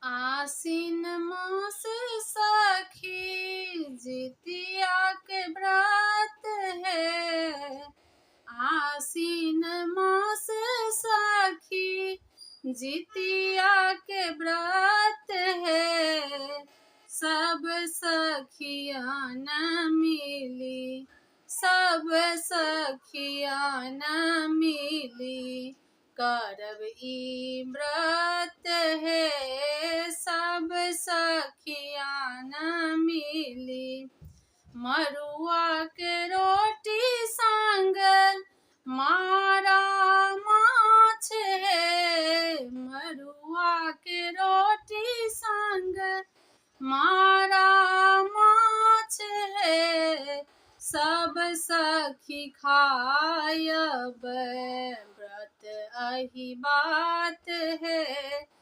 आसीन मास सखी जितिया के व्रत है। आसीन मास सखी जितिया के व्रत है। सब सखियान मिली, सब सखियान मिली करब ई व्रत है। सब सखियान मिली मरुआ के रोटी संग मारा माछ है। मरुआ के रोटी संग मारा माछ है। सब सखी खायब व्रत अहि बात है।